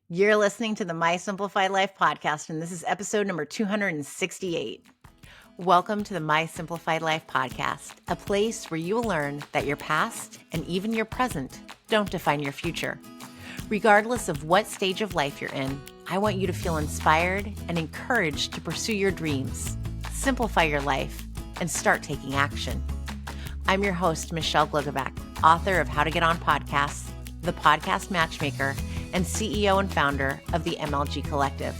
You're listening to the My Simplified Life podcast, and this is episode number 268. Welcome to the My Simplified Life podcast, a place where you will learn that your past and even your present don't define your future. Regardless of what stage of life you're in, I want you to feel inspired and encouraged to pursue your dreams, simplify your life, and start taking action. I'm your host, Michelle Glogovac, author of How to Get On Podcasts, the podcast matchmaker, and CEO and founder of the MLG Collective.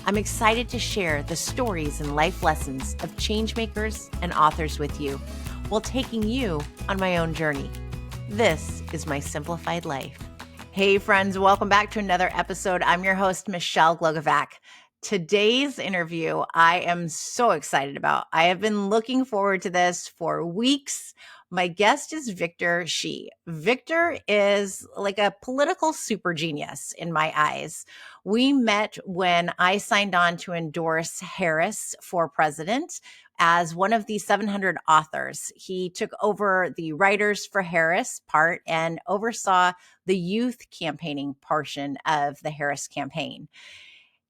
I'm excited to share the stories and life lessons of changemakers and authors with you while taking you on my own journey. This is My Simplified Life. Hey friends, welcome back to another episode. I'm your host, Michelle Glogovac. Today's interview, I am so excited about. I have been looking forward to this for weeks. My guest is Victor Shi. Victor is like a political super genius in my eyes. We met when I signed on to endorse Harris for president as one of the 700 authors. He took over the Writers for Harris part and oversaw the youth campaigning portion of the Harris campaign.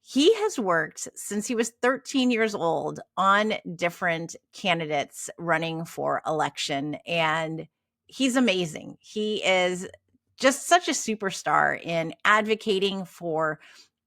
He has worked since he was 13 years old on different candidates running for election, and he's amazing. He is just such a superstar in advocating for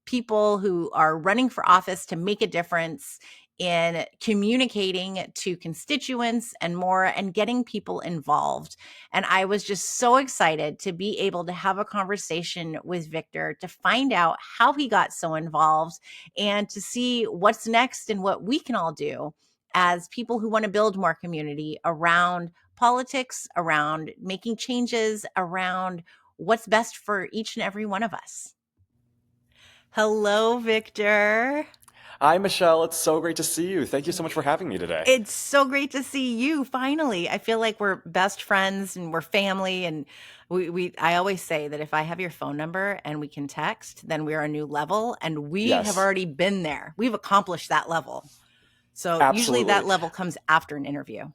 people who are running for office to make a difference, in communicating to constituents and more, and getting people involved. And I was just so excited to be able to have a conversation with Victor to find out how he got so involved and to see what's next and what we can all do as people who want to build more community around politics, around making changes, around what's best for each and every one of us. Hello, Victor. Hi, Michelle. It's so great to see you. Thank you so much for having me today. It's so great to see you finally. I feel like we're best friends and we're family. And I always say that if I have your phone number and we can text, then we're a new level. And we have Yes. already been there. We've accomplished that level. So usually that Absolutely. level comes after an interview.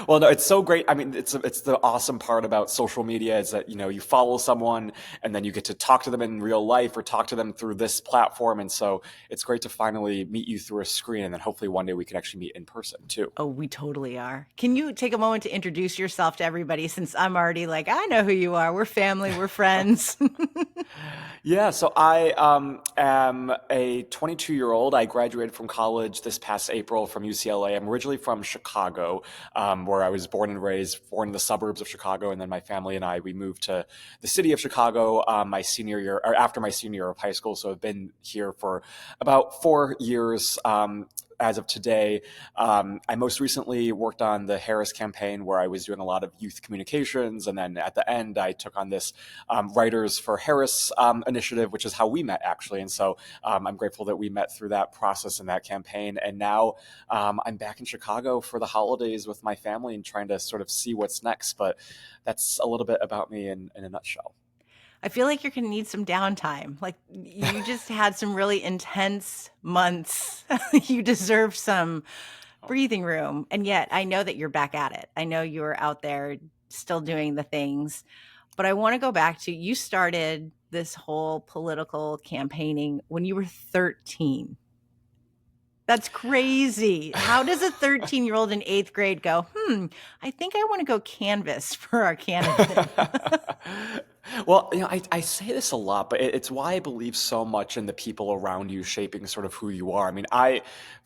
Well, no, it's so great. I mean, it's the awesome part about social media is that, you follow someone and then you get to talk to them in real life or talk to them through this platform. And so it's great to finally meet you through a screen. And then hopefully one day we can actually meet in person too. Oh, we totally are. Can you take a moment to introduce yourself to everybody, since I'm already like, I know who you are. We're family. We're friends. Yeah, so I am a 22-year-old. I graduated from college this past April from UCLA. I'm originally from Chicago, where I was born and raised, born in the suburbs of Chicago, and then my family and we moved to the city of Chicago my senior year, or after my senior year of high school. So I've been here for about 4 years. As of today, I most recently worked on the Harris campaign, where I was doing a lot of youth communications. And then at the end, I took on this Writers for Harris initiative, which is how we met, actually. And so I'm grateful that we met through that process and that campaign. And now I'm back in Chicago for the holidays with my family and trying to sort of see what's next. But that's a little bit about me in a nutshell. I feel like you're going to need some downtime. Like, you just had some really intense months. You deserve some breathing room. And yet I know that you're back at it. I know you're out there still doing the things. But I want to go back to, you started this whole political campaigning when you were 13. That's crazy. How does a 13-year-old in 8th grade go, I think I want to go canvass for our candidate? Well, I say this a lot, but it's why I believe so much in the people around you shaping sort of who you are. I mean,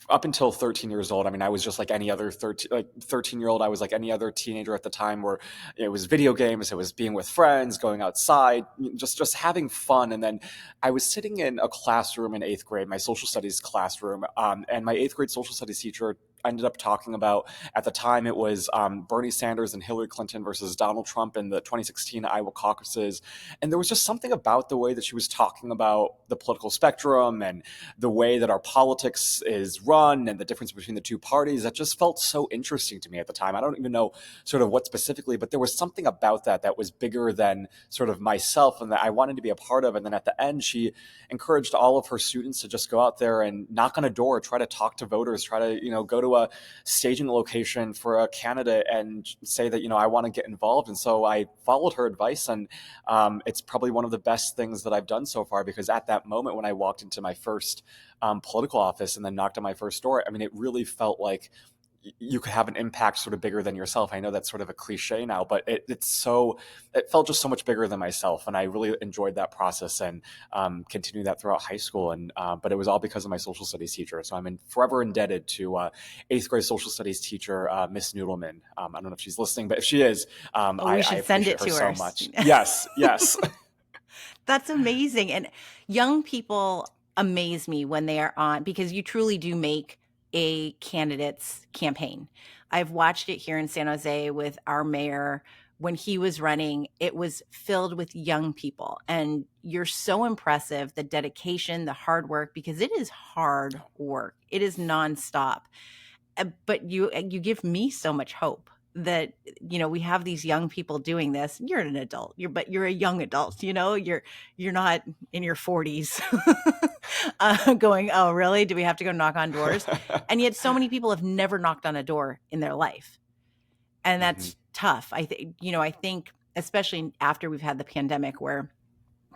up until 13 years old, I mean, I was just like any other 13-year-old. I was like any other teenager at the time, where it was video games, it was being with friends, going outside, just having fun. And then I was sitting in a classroom in 8th grade, my social studies classroom, and my 8th grade social studies teacher ended up talking about, at the time, it was Bernie Sanders and Hillary Clinton versus Donald Trump in the 2016 Iowa caucuses. And there was just something about the way that she was talking about the political spectrum and the way that our politics is run and the difference between the two parties that just felt so interesting to me at the time. I don't even know sort of what specifically, but there was something about that was bigger than sort of myself and that I wanted to be a part of. And then at the end, she encouraged all of her students to just go out there and knock on a door, try to talk to voters, try to, go to a staging location for a candidate and say that, I want to get involved. And so I followed her advice, and it's probably one of the best things that I've done so far, because at that moment when I walked into my first political office and then knocked on my first door, I mean, it really felt like you could have an impact sort of bigger than yourself. I know that's sort of a cliche now, but it felt just so much bigger than myself. And I really enjoyed that process, and continued that throughout high school. And, but it was all because of my social studies teacher. So I'm forever indebted to eighth grade social studies teacher, Miss Noodleman. I don't know if she's listening, but if she is, Oh, we I should send it appreciate her to her. so much. Yes. Yes. That's amazing. And young people amaze me when they are on, because you truly do make a candidate's campaign. I've watched it here in San Jose with our mayor. When he was running, it was filled with young people. And you're so impressive, the dedication, the hard work, because it is hard work. It is nonstop. But you give me so much hope that, we have these young people doing this. You're an adult, but you're a young adult, you're not in your 40s going, oh, really? Do we have to go knock on doors? And yet so many people have never knocked on a door in their life. And that's tough. I think especially after we've had the pandemic, where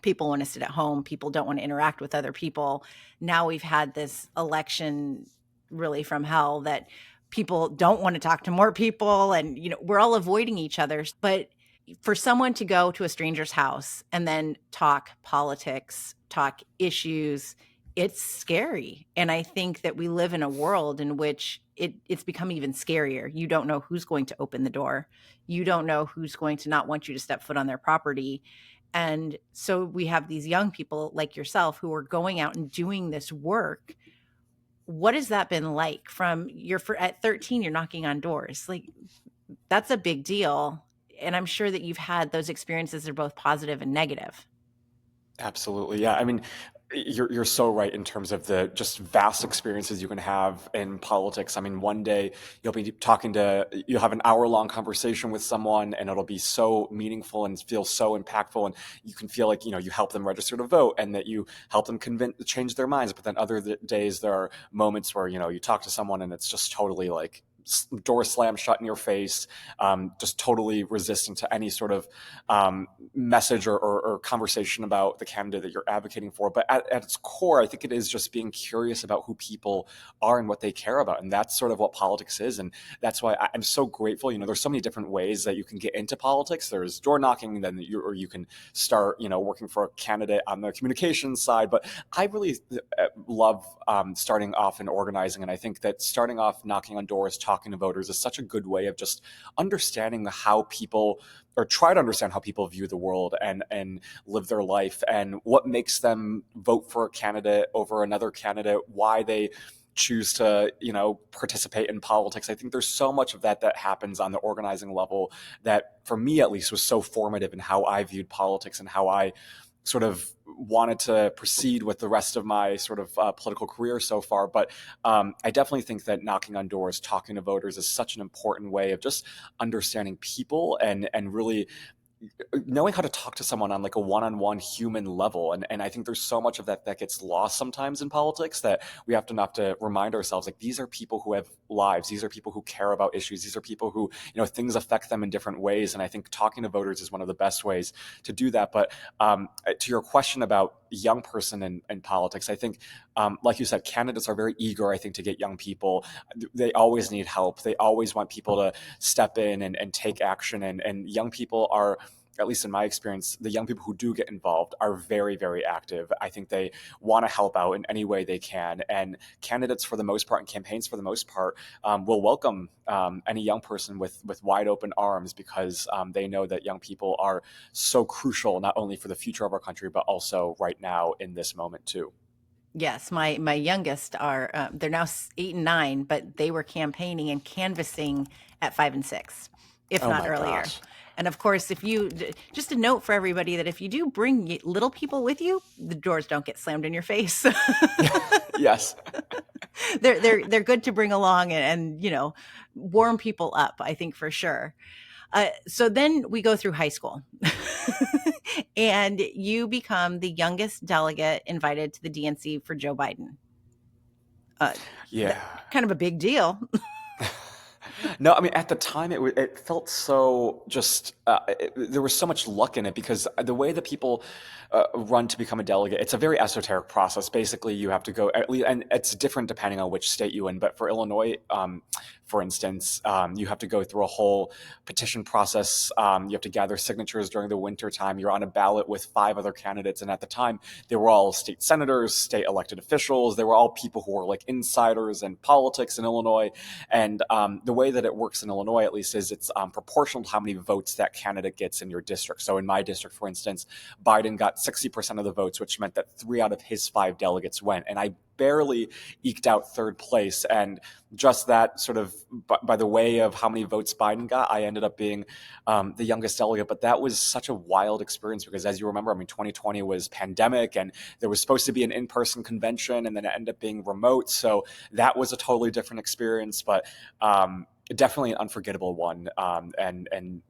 people want to sit at home, people don't want to interact with other people. Now we've had this election really from hell, that people don't want to talk to more people, and we're all avoiding each other. But for someone to go to a stranger's house and then talk politics, talk issues, it's scary. And I think that we live in a world in which it's become even scarier. You don't know who's going to open the door. You don't know who's going to not want you to step foot on their property. And so we have these young people like yourself who are going out and doing this work. What has that been like? At 13, you're knocking on doors. Like, that's a big deal. And I'm sure that you've had those experiences that are both positive and negative. Absolutely. Yeah. I mean, you're so right in terms of the just vast experiences you can have in politics. I mean, one day you'll have an hour-long conversation with someone, and it'll be so meaningful and feel so impactful, and you can feel like, you help them register to vote, and that you help them change their minds. But then other days there are moments where, you talk to someone and it's just totally like door slammed shut in your face, just totally resistant to any sort of message or conversation about the candidate that you're advocating for. But at its core, I think it is just being curious about who people are and what they care about. And that's sort of what politics is. And that's why I'm so grateful. There's so many different ways that you can get into politics. There's door knocking, or you can start, working for a candidate on the communications side. But I really love starting off and organizing. And I think that starting off knocking on doors, talking to voters, is such a good way of just understanding how people, or try to understand how people view the world and live their life, and what makes them vote for a candidate over another candidate, why they choose to, participate in politics. I think there's so much of that happens on the organizing level that, for me at least, was so formative in how I viewed politics and how I sort of wanted to proceed with the rest of my sort of political career so far. But I definitely think that knocking on doors, talking to voters, is such an important way of just understanding people and really knowing how to talk to someone on like a one-on-one human level. And I think there's so much of that gets lost sometimes in politics, that we have to remind ourselves, like, these are people who have lives. These are people who care about issues. These are people who, things affect them in different ways. And I think talking to voters is one of the best ways to do that. But to your question about young person in politics, I think, like you said, candidates are very eager, I think, to get young people. They always need help. They always want people to step in and take action. And young people are, at least in my experience, the young people who do get involved are very, very active. I think they want to help out in any way they can. And candidates, for the most part, and campaigns, for the most part, will welcome any young person with wide open arms, because they know that young people are so crucial, not only for the future of our country, but also right now in this moment too. Yes, my youngest are they're now 8 and 9, but they were campaigning and canvassing at 5 and 6, if Oh not my earlier. gosh. And of course, just a note for everybody, that if you do bring little people with you, the doors don't get slammed in your face. Yes. They're good to bring along and warm people up, I think, for sure. So then we go through high school and you become the youngest delegate invited to the DNC for Joe Biden. Yeah. Kind of a big deal. No, I mean, at the time, it felt so just, there was so much luck in it because the way that people run to become a delegate, it's a very esoteric process. Basically, you have to go, at least, and it's different depending on which state you in. But for Illinois, for instance, you have to go through a whole petition process. You have to gather signatures during the winter time. You're on a ballot with five other candidates. And at the time, they were all state senators, state elected officials. They were all people who were like insiders in politics in Illinois. And the way that it works in Illinois, at least, is it's proportional to how many votes that candidate gets in your district. So in my district, for instance, Biden got 60% of the votes, which meant that 3 out of his 5 delegates went. And I barely eked out third place. And just that sort of by the way of how many votes Biden got, I ended up being the youngest delegate. But that was such a wild experience because, as you remember, I mean, 2020 was pandemic and there was supposed to be an in-person convention and then it ended up being remote. So that was a totally different experience, but definitely an unforgettable one. And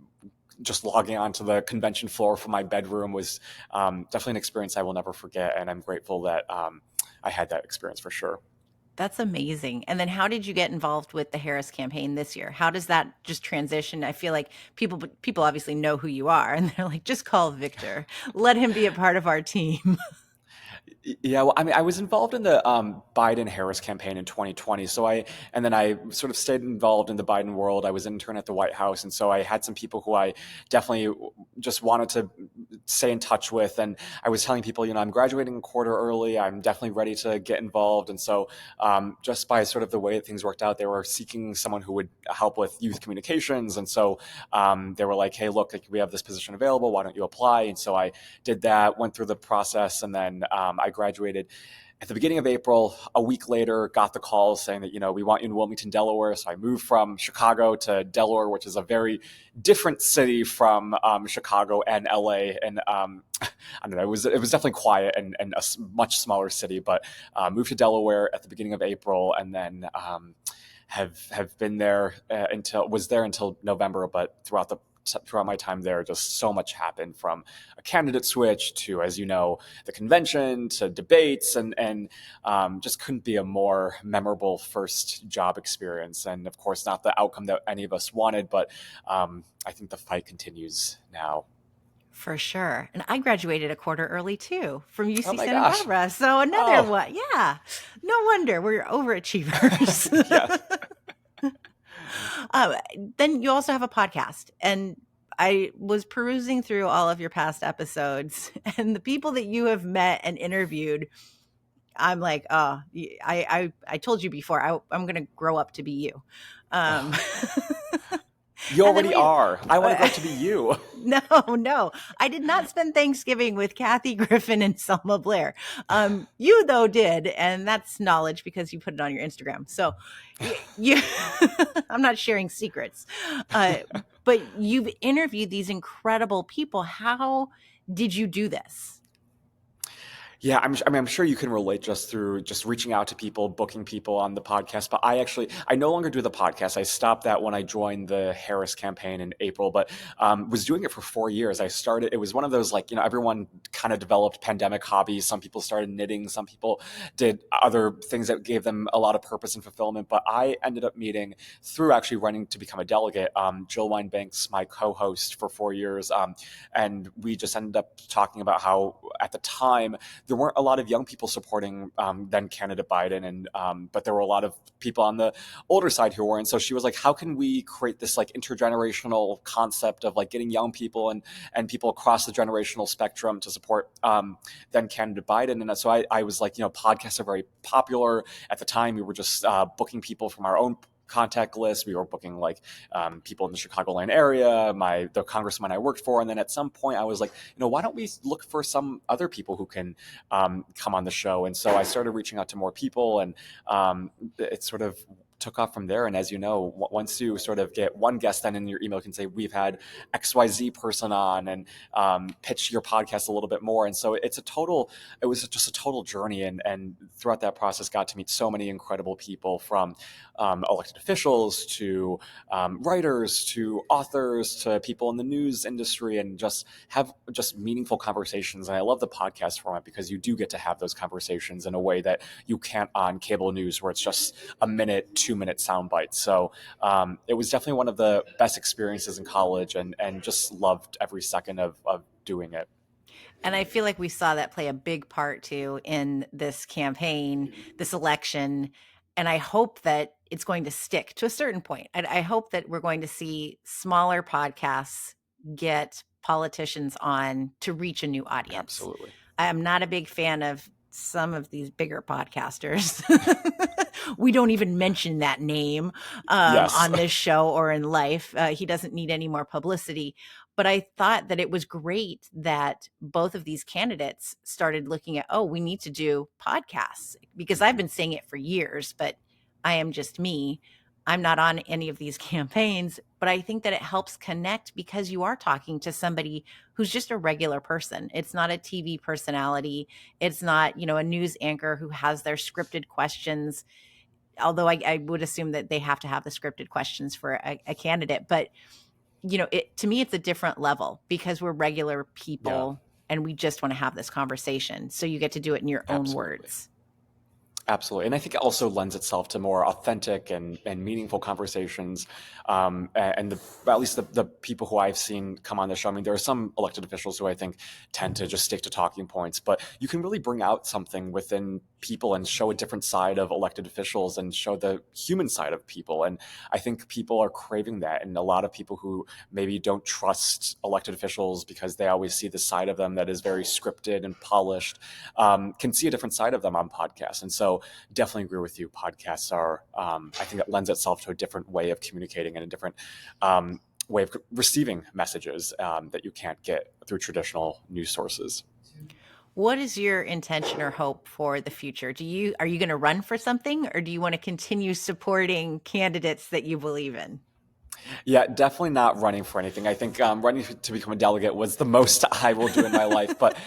just logging onto the convention floor from my bedroom was definitely an experience I will never forget. And I'm grateful that I had that experience for sure. That's amazing. And then how did you get involved with the Harris campaign this year? How does that just transition? I feel like people obviously know who you are and they're like, just call Victor. Let him be a part of our team. Yeah, well, I mean, I was involved in the Biden-Harris campaign in 2020. And then I sort of stayed involved in the Biden world. I was an intern at the White House. And so I had some people who I definitely just wanted to stay in touch with. And I was telling people, I'm graduating a quarter early. I'm definitely ready to get involved. And so just by sort of the way that things worked out, they were seeking someone who would help with youth communications. And so they were like, hey, look, like, we have this position available. Why don't you apply? And so I did that, went through the process, and then I graduated at the beginning of April. A week later, got the call saying that, we want you in Wilmington, Delaware. So I moved from Chicago to Delaware, which is a very different city from Chicago and LA. And I don't know, it was definitely quiet and a much smaller city, but moved to Delaware at the beginning of April, and then have been there until November, but throughout my time there, just so much happened, from a candidate switch to, as you know, the convention to debates, and just couldn't be a more memorable first job experience. And of course, not the outcome that any of us wanted, but I think the fight continues now. For sure. And I graduated a quarter early too from Oh UC my Santa gosh. Barbara. So another Oh, one. Yeah. No wonder we're overachievers. yes. Uh, then you also have a podcast. And I was perusing through all of your past episodes and the people that you have met and interviewed. I'm like, oh, I told you before, I'm going to grow up to be you. Um, You and then already are. I want to grow up to be you. No, I did not spend Thanksgiving with Kathy Griffin and Selma Blair. You though did, and that's knowledge because you put it on your Instagram. So you, I'm not sharing secrets, but you've interviewed these incredible people. How did you do this? Yeah, I'm sure you can relate just through just reaching out to people, booking people on the podcast. But I no longer do the podcast. I stopped that when I joined the Harris campaign in April, but was doing it for 4 years. It was one of those, like, everyone kind of developed pandemic hobbies. Some people started knitting. Some people did other things that gave them a lot of purpose and fulfillment. But I ended up meeting, through actually running to become a delegate, Jill Wine-Banks, my co-host for 4 years. And we just ended up talking about how, at the time, there weren't a lot of young people supporting then candidate Biden, and but there were a lot of people on the older side who were. And so she was like, how can we create this like intergenerational concept of like getting young people and people across the generational spectrum to support then candidate Biden? And so I was like, podcasts are very popular at the time. We were just booking people from our own contact list. We were booking like people in the Chicagoland area, the congressman I worked for. And then at some point I was like, why don't we look for some other people who can come on the show? And so I started reaching out to more people, and it sort of took off from there. And as you know, once you sort of get one guest, then in your email can say, we've had XYZ person on, and pitch your podcast a little bit more. And so it was just a total journey. And throughout that process, got to meet so many incredible people, from elected officials to writers to authors to people in the news industry, and just have just meaningful conversations. And I love the podcast format because you do get to have those conversations in a way that you can't on cable news, where it's just a minute, 2 2-minute sound bites. So it was definitely one of the best experiences in college, and just loved every second of doing it. And I feel like we saw that play a big part too in this campaign, this election. And I hope that it's going to stick to a certain point. I hope that we're going to see smaller podcasts get politicians on to reach a new audience. Absolutely. I'm not a big fan of some of these bigger podcasters. We don't even mention that name Yes. on this show or in life. He doesn't need any more publicity. But I thought that it was great that both of these candidates started looking at, oh, we need to do podcasts, because I've been saying it for years, but I am just me. I'm not on any of these campaigns, but I think that it helps connect because you are talking to somebody who's just a regular person. It's not a TV personality. It's not, a news anchor who has their scripted questions. Although I would assume that they have to have the scripted questions for a candidate, but to me, it's a different level because we're regular Yeah, people and we just want to have this conversation. So you get to do it in your own absolutely. words. Absolutely. And I think it also lends itself to more authentic and meaningful conversations. And at least the people who I've seen come on the show, I mean, there are some elected officials who I think tend to just stick to talking points, but you can really bring out something within people and show a different side of elected officials and show the human side of people. And I think people are craving that. And a lot of people who maybe don't trust elected officials because they always see the side of them that is very scripted and polished, can see a different side of them on podcasts. And so definitely agree with you. Podcasts are, I think it lends itself to a different way of communicating and a different way of receiving messages that you can't get through traditional news sources. What is your intention or hope for the future? Are you going to run for something, or do you want to continue supporting candidates that you believe in? Yeah, definitely not running for anything. I think running to become a delegate was the most I will do in my life. But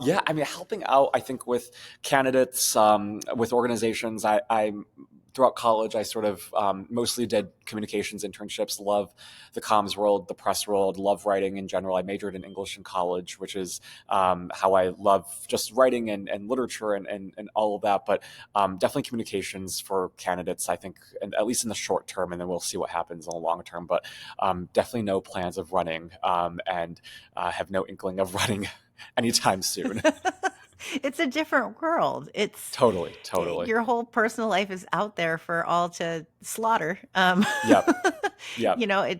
yeah, I mean, helping out, I think, with candidates, with organizations. I'm throughout college, I sort of mostly did communications internships, love the comms world, the press world, love writing in general. I majored in English in college, which is how I love just writing and literature and all of that. But definitely communications for candidates, I think, and at least in the short term, and then we'll see what happens in the long term. But definitely no plans of running and have no inkling of running anytime soon. It's a different world. It's Totally. your whole personal life is out there for all to slaughter. Yep. Yep.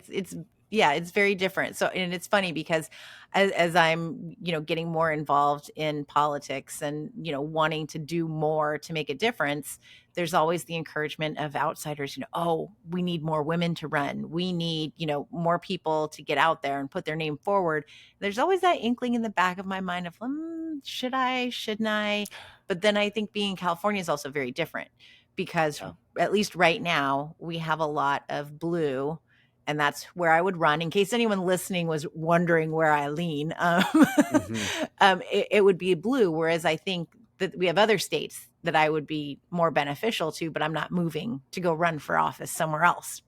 It's yeah, it's very different. So, and it's funny because as I'm, getting more involved in politics and, wanting to do more to make a difference, there's always the encouragement of outsiders, oh, we need more women to run. We need, more people to get out there and put their name forward. There's always that inkling in the back of my mind of, should I, shouldn't I? But then I think being in California is also very different because Yeah. at least right now we have a lot of blue, and that's where I would run. In case anyone listening was wondering where I lean, Hmm. it would be blue. Whereas I think that we have other states that I would be more beneficial to, but I'm not moving to go run for office somewhere else.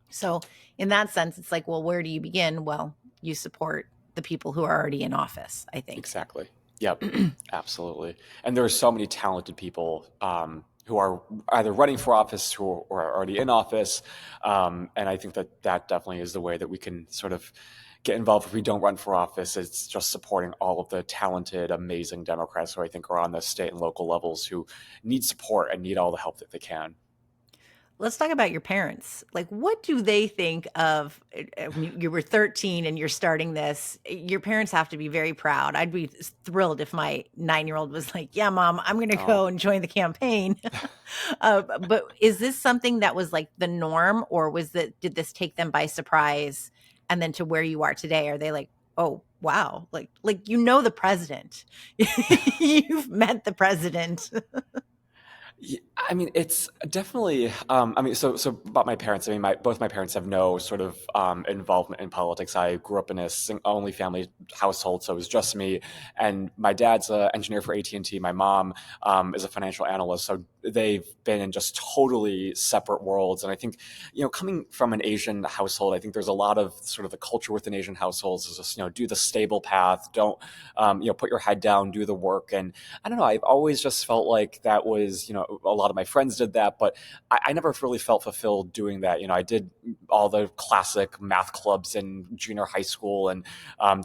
So in that sense, it's like, well, where do you begin? Well, you support the people who are already in office, I think. Exactly. Yep. Absolutely. And there are so many talented people who are either running for office or are already in office. And I think that definitely is the way that we can sort of get involved if we don't run for office. It's just supporting all of the talented, amazing Democrats who I think are on the state and local levels who need support and need all the help that they can. Let's talk about your parents. Like, what do they think of you were 13 and you're starting this? Your parents have to be very proud. I'd be thrilled if my 9-year-old was like, yeah, mom, I'm going to Oh, go and join the campaign. But is this something that was like the norm, or did this take them by surprise? And then to where you are today, are they like, oh, wow, like, the president, you've met the president. yeah, I mean, it's definitely. I mean, so about my parents. I mean, both my parents have no sort of involvement in politics. I grew up in a only family household, so it was just me. And my dad's an engineer for AT&T. My mom is a financial analyst. So they've been in just totally separate worlds. And I think, coming from an Asian household, I think there's a lot of sort of the culture within Asian households is just, do the stable path. Don't, put your head down, do the work. And I don't know. I've always just felt like that was, a lot of my friends did that, but I never really felt fulfilled doing that. I did all the classic math clubs in junior high school and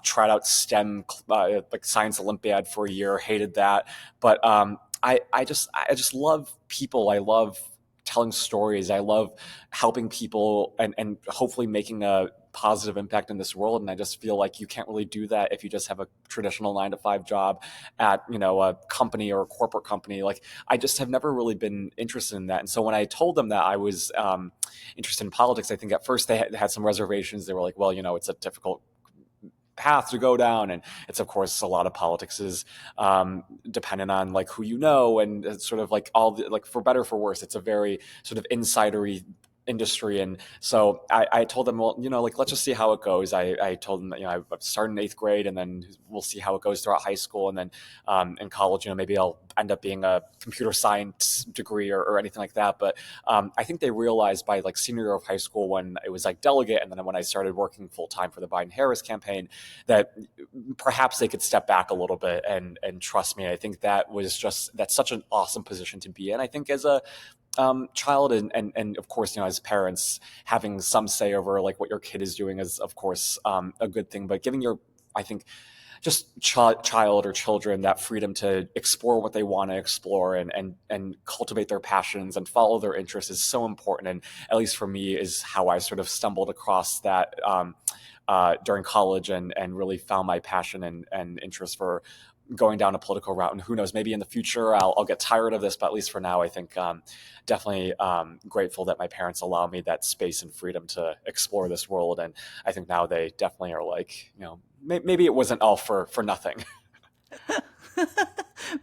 tried out STEM, like science Olympiad for a year, hated that. But I just love people. I love telling stories. I love helping people and hopefully making a positive impact in this world. And I just feel like you can't really do that if you just have a traditional 9 to 5 job at, a company or a corporate company. Like, I just have never really been interested in that. And so when I told them that I was interested in politics, I think at first they had some reservations. They were like, well, it's a difficult path to go down, and it's, of course, a lot of politics is dependent on like who you know, and it's sort of like all the, like, for better or for worse, it's a very sort of insidery industry. And so I told them, well, like, let's just see how it goes. I told them that, I started in 8th grade, and then we'll see how it goes throughout high school, and then in college, maybe I'll end up being a computer science degree or anything like that. But I think they realized by like senior year of high school, when it was like delegate, and then when I started working full time for the Biden-Harris campaign, that perhaps they could step back a little bit and trust me. I think that's such an awesome position to be in. I think as a child, and of course, as parents, having some say over like what your kid is doing is, of course, a good thing. But giving I think, just child or children that freedom to explore what they want to explore, and cultivate their passions and follow their interests is so important. And at least for me, is how I sort of stumbled across that during college, and really found my passion and interest for going down a political route. And who knows, maybe in the future I'll get tired of this, but at least for now, I think definitely grateful that my parents allow me that space and freedom to explore this world. And I think now they definitely are like, maybe it wasn't all for nothing.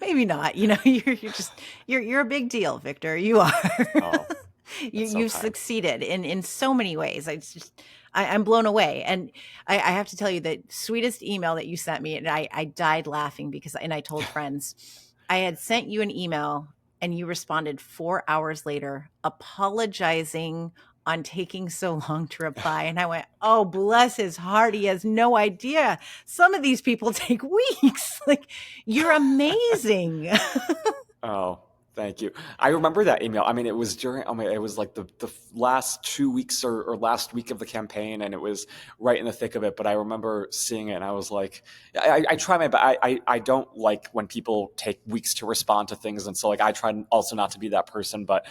Maybe not. You're a big deal, Victor. You are. Oh, that's so You've kind. succeeded in so many ways. I'm blown away. And I have to tell you, the sweetest email that you sent me, and I died laughing and I told friends, I had sent you an email and you responded 4 hours later, apologizing on taking so long to reply. And I went, oh, bless his heart. He has no idea. Some of these people take weeks. Like, you're amazing. Oh, thank you. I remember that email. I mean, it was during, it was like the last 2 weeks or last week of the campaign, and it was right in the thick of it. But I remember seeing it, and I was like, I try my best. I don't like when people take weeks to respond to things. And so, like, I try also not to be that person. But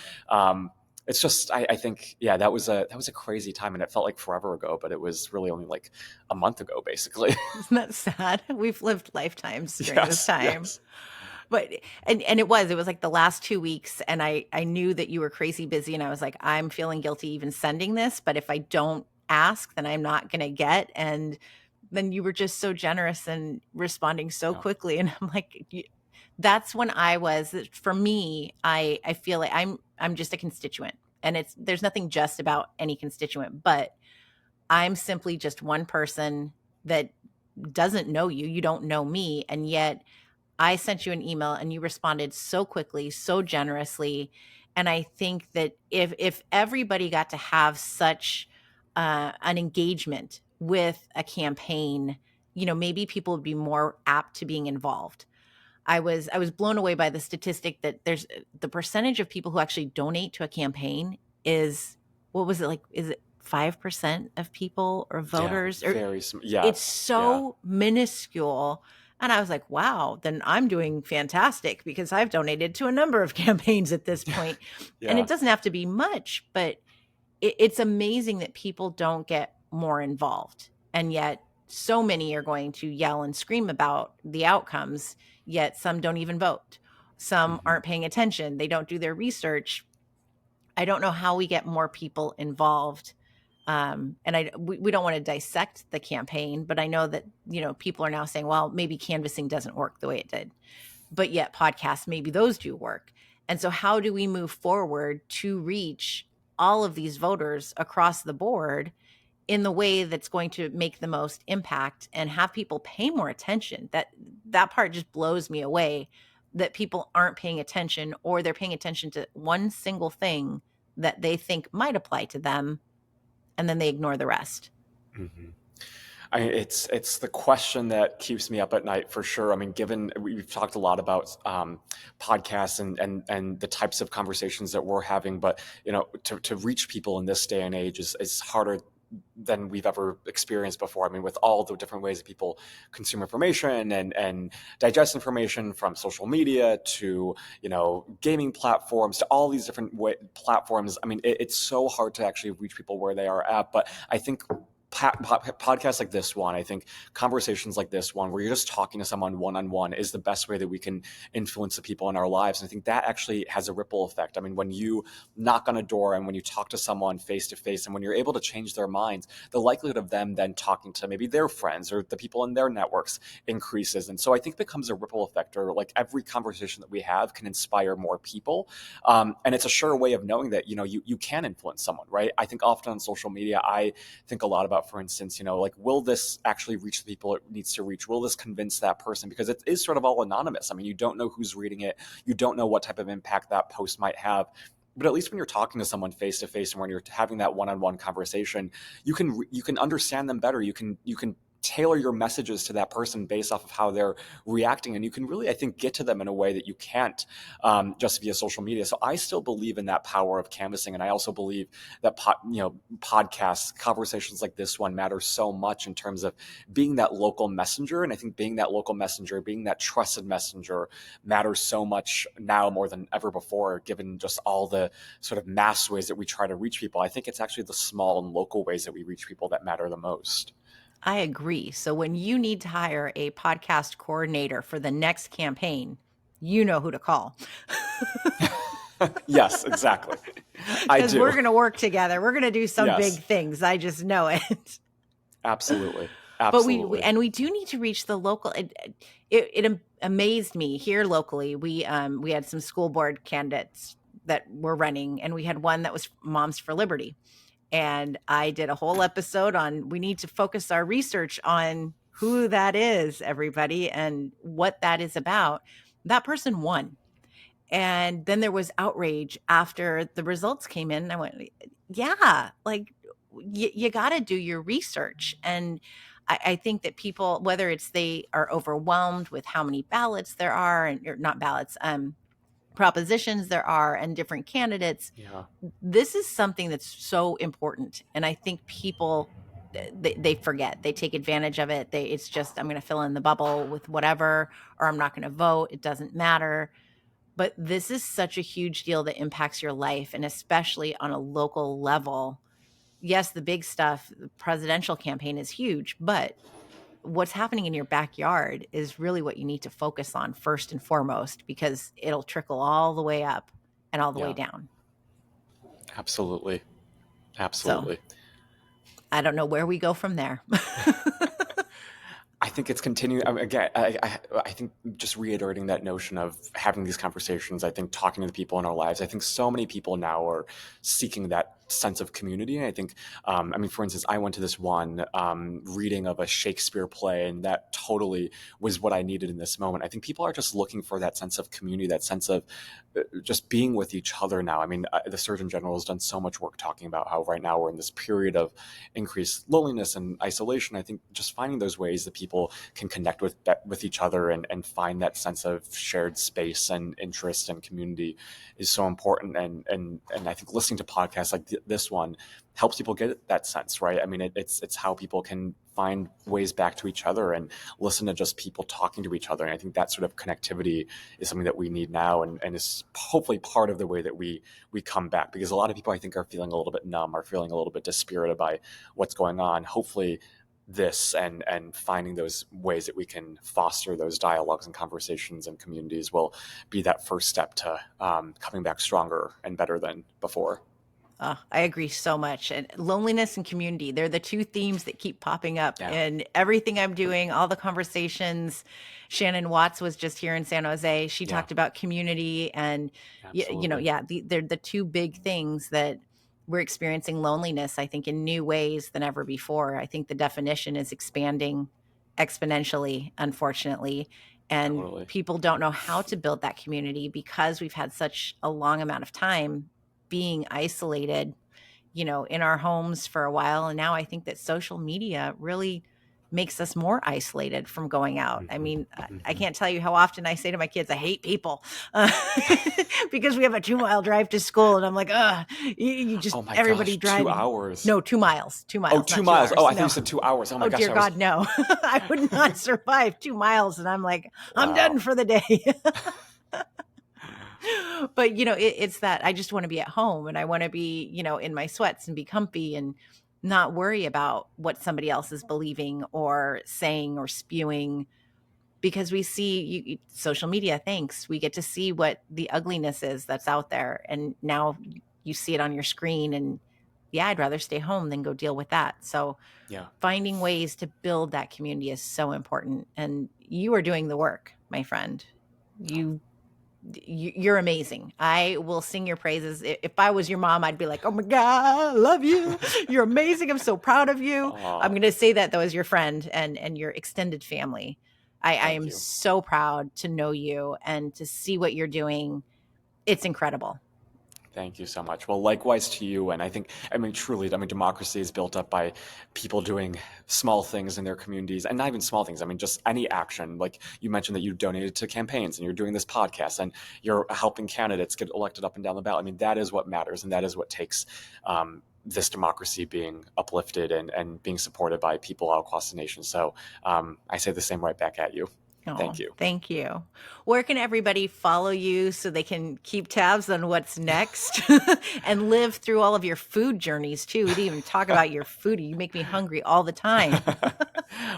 it's just, I think, yeah, that was a crazy time, and it felt like forever ago, but it was really only like a month ago, basically. Isn't that sad? We've lived lifetimes during this Yes, time. yes. But it was like the last 2 weeks, and I knew that you were crazy busy, and I was like, I'm feeling guilty even sending this, but if I don't ask, then I'm not gonna get. And then you were just so generous and responding so Yeah. quickly, and I'm like, that's when for me, I feel like I'm just a constituent, and there's nothing just about any constituent, but I'm simply just one person that doesn't know you. You don't know me, and yet I sent you an email and you responded so quickly, so generously. And I think that if everybody got to have such an engagement with a campaign, maybe people would be more apt to being involved. I was blown away by the statistic that there's the percentage of people who actually donate to a campaign is, what was it, like, is it 5% of people or Yeah, voters, or it's yes, yeah. so minuscule. And I was like, wow, then I'm doing fantastic because I've donated to a number of campaigns at this point. And it Yeah. doesn't have to be much, but it's amazing that people don't get more involved. And yet so many are going to yell and scream about the outcomes, yet some don't even vote. Some Mhm. aren't paying attention. They don't do their research. I don't know how we get more people involved. And we don't want to dissect the campaign, but I know that, people are now saying, well, maybe canvassing doesn't work the way it did, but yet podcasts, maybe those do work. And so how do we move forward to reach all of these voters across the board in the way that's going to make the most impact and have people pay more attention? That part just blows me away, that people aren't paying attention, or they're paying attention to one single thing that they think might apply to them, and then they ignore the rest. Mhm. It's the question that keeps me up at night for sure. I mean, given we've talked a lot about podcasts and the types of conversations that we're having, but to reach people in this day and age is harder than we've ever experienced before. I mean, with all the different ways that people consume information and digest information, from social media to gaming platforms to all these different platforms. I mean, it's so hard to actually reach people where they are at. But I think podcasts like this one, I think conversations like this one, where you're just talking to someone one on one, is the best way that we can influence the people in our lives. And I think that actually has a ripple effect. I mean, when you knock on a door and when you talk to someone face to face, and when you're able to change their minds, the likelihood of them then talking to maybe their friends or the people in their networks increases. And so I think it becomes a ripple effect, or like every conversation that we have can inspire more people. And it's a sure way of knowing that, you can influence someone, right? I think often on social media, I think a lot about, for instance, like, will this actually reach the people it needs to reach? Will this convince that person? Because it is sort of all anonymous. I mean, you don't know who's reading it. You don't know what type of impact that post might have. But at least when you're talking to someone face to face, and when you're having that one-on-one conversation, you can understand them better. You can tailor your messages to that person based off of how they're reacting, and you can really, I think, get to them in a way that you can't just via social media. So I still believe in that power of canvassing, and I also believe that podcasts, conversations like this one, matter so much in terms of being that local messenger. And I think being that local messenger, being that trusted messenger, matters so much now more than ever before, given just all the sort of mass ways that we try to reach people. I think it's actually the small and local ways that we reach people that matter the most. I agree. So when you need to hire a podcast coordinator for the next campaign, you know who to call. Yes, exactly. I Because we're do. going to work together. We're going to do some big Yes, things. I just know it. absolutely. But we Absolutely. and we do need to reach the local. It amazed me here locally. We had some school board candidates that were running, and we had one that was Moms for Liberty. And I did a whole episode on, we need to focus our research on who that is, everybody, and what that is about. That person won. And then there was outrage after the results came in. And I went, yeah, like you got to do your research. And I think that people, whether it's they are overwhelmed with how many ballots there are, and or not ballots, propositions there are, and different candidates, Yeah. this is something that's so important. And I think people, they forget, they take advantage of it. It's just, I'm going to fill in the bubble with whatever, or I'm not going to vote, it doesn't matter. But this is such a huge deal that impacts your life, and especially on a local level. Yes, the big stuff, the presidential campaign is huge, but what's happening in your backyard is really what you need to focus on first and foremost, because it'll trickle all the way up and all the way Yeah. down. Absolutely. So Absolutely. I don't know where we go from there. I think it's continuing. I mean, again, I think just reiterating that notion of having these conversations, I think talking to the people in our lives, I think so many people now are seeking that sense of community. And I think, I mean, for instance, I went to this one reading of a Shakespeare play, and that totally was what I needed in this moment. I think people are just looking for that sense of community, that sense of just being with each other now. I mean, the Surgeon General has done so much work talking about how right now we're in this period of increased loneliness and isolation. I think just finding those ways that people can connect with each other and find that sense of shared space and interest and community is so important. And I think listening to podcasts like this one helps people get that sense, right? I mean, it's how people can find ways back to each other and listen to just people talking to each other. And I think that sort of connectivity is something that we need now, and is hopefully part of the way that we come back, because a lot of people, I think, are feeling a little bit numb, are feeling a little bit dispirited by what's going on. Hopefully this and finding those ways that we can foster those dialogues and conversations and communities will be that first step to coming back stronger and better than before. I agree so much. And loneliness and community, they're the two themes that keep popping up Yeah, in everything I'm doing, all the conversations. Shannon Watts was just here in San Jose. She yeah, talked about community, and, absolutely. yeah, they're the two big things that we're experiencing loneliness, I think, in new ways than ever before. I think the definition is expanding exponentially, unfortunately. And Totally. people don't know how to build that community because we've had such a long amount of time being isolated, in our homes for a while. And now I think that social media really makes us more isolated from going out. I Mhm, mean, I mhm. can't tell you how often I say to my kids, I hate people because we have a 2 mile drive to school. And I'm like, you just, Oh my everybody gosh, 2 driving. hours. No, 2 miles, Oh, not 2 2 miles. Oh, hours. I thought you No. said 2 hours. Oh my Oh, gosh, dear I was God, no. I would not survive 2 miles. And I'm like, I'm done wow. for the day. But, it's that I just want to be at home and I want to be, in my sweats and be comfy and not worry about what somebody else is believing or saying or spewing, because we see social media. Thanks. We get to see what the ugliness is that's out there. And now you see it on your screen. And yeah, I'd rather stay home than go deal with that. So Yeah. finding ways to build that community is so important. And you are doing the work, my friend. Oh, You're amazing. I will sing your praises. If I was your mom, I'd be like, oh my God, I love you. You're amazing. I'm so proud of you. I'm aw, going to say that though, as your friend and your extended family. I thank am you. so proud to know you and to see what you're doing. It's incredible. Thank you so much. Well, likewise to you. And I mean, truly, I mean, democracy is built up by people doing small things in their communities, and not even small things. I mean, just any action. Like you mentioned that you donated to campaigns and you're doing this podcast and you're helping candidates get elected up and down the ballot. I mean, that is what matters. And that is what takes this democracy being uplifted and being supported by people all across the nation. So I say the same right back at you. Oh, Thank you. thank you. Where can everybody follow you so they can keep tabs on what's next and live through all of your food journeys too? We didn't even talk about your foodie. You make me hungry all the time.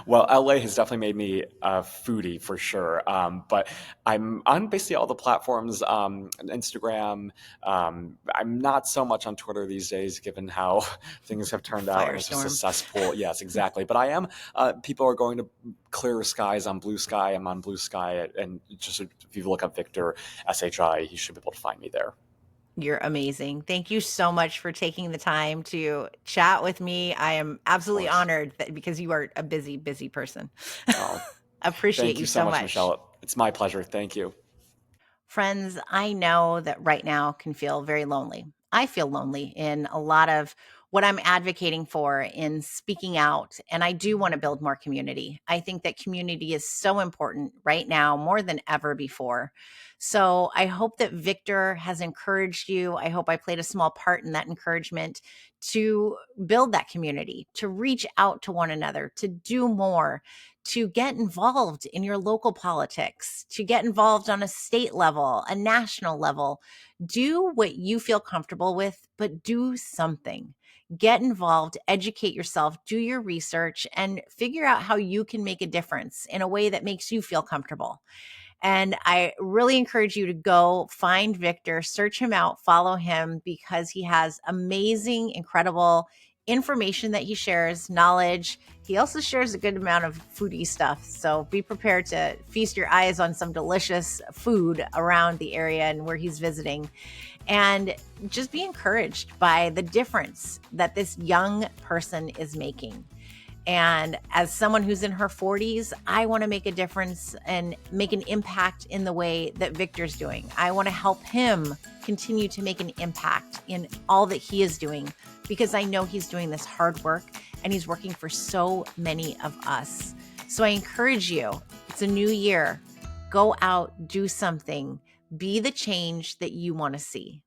Well, LA has definitely made me a foodie for sure. But I'm on basically all the platforms, Instagram. I'm not so much on Twitter these days, given how things have turned out, and it's just a Firestorm. cesspool. Yes, exactly. But I am. People are going to clearer skies on Blue Sky. I'm on Blue Sky, and just if you look up Victor Shi, you should be able to find me there. You're amazing. Thank you so much for taking the time to chat with me. I am Of absolutely course. honored because you are a busy, busy person. Oh, Appreciate thank you you so so much, much. Michelle. It's my pleasure. Thank you. Friends, I know that right now can feel very lonely. I feel lonely in a lot of what I'm advocating for in speaking out, and I do want to build more community. I think that community is so important right now more than ever before. So I hope that Victor has encouraged you. I hope I played a small part in that encouragement to build that community, to reach out to one another, to do more, to get involved in your local politics, to get involved on a state level, a national level. Do what you feel comfortable with, but do something. Get involved, educate yourself, do your research, and figure out how you can make a difference in a way that makes you feel comfortable. And I really encourage you to go find Victor, search him out, follow him, because he has amazing, incredible information that he shares, knowledge. He also shares a good amount of foodie stuff. So be prepared to feast your eyes on some delicious food around the area and where he's visiting. And just be encouraged by the difference that this young person is making. And as someone who's in her 40s, I want to make a difference and make an impact in the way that Victor's doing. I want to help him continue to make an impact in all that he is doing, because I know he's doing this hard work and he's working for so many of us. So I encourage you, it's a new year. Go out, do something, be the change that you want to see.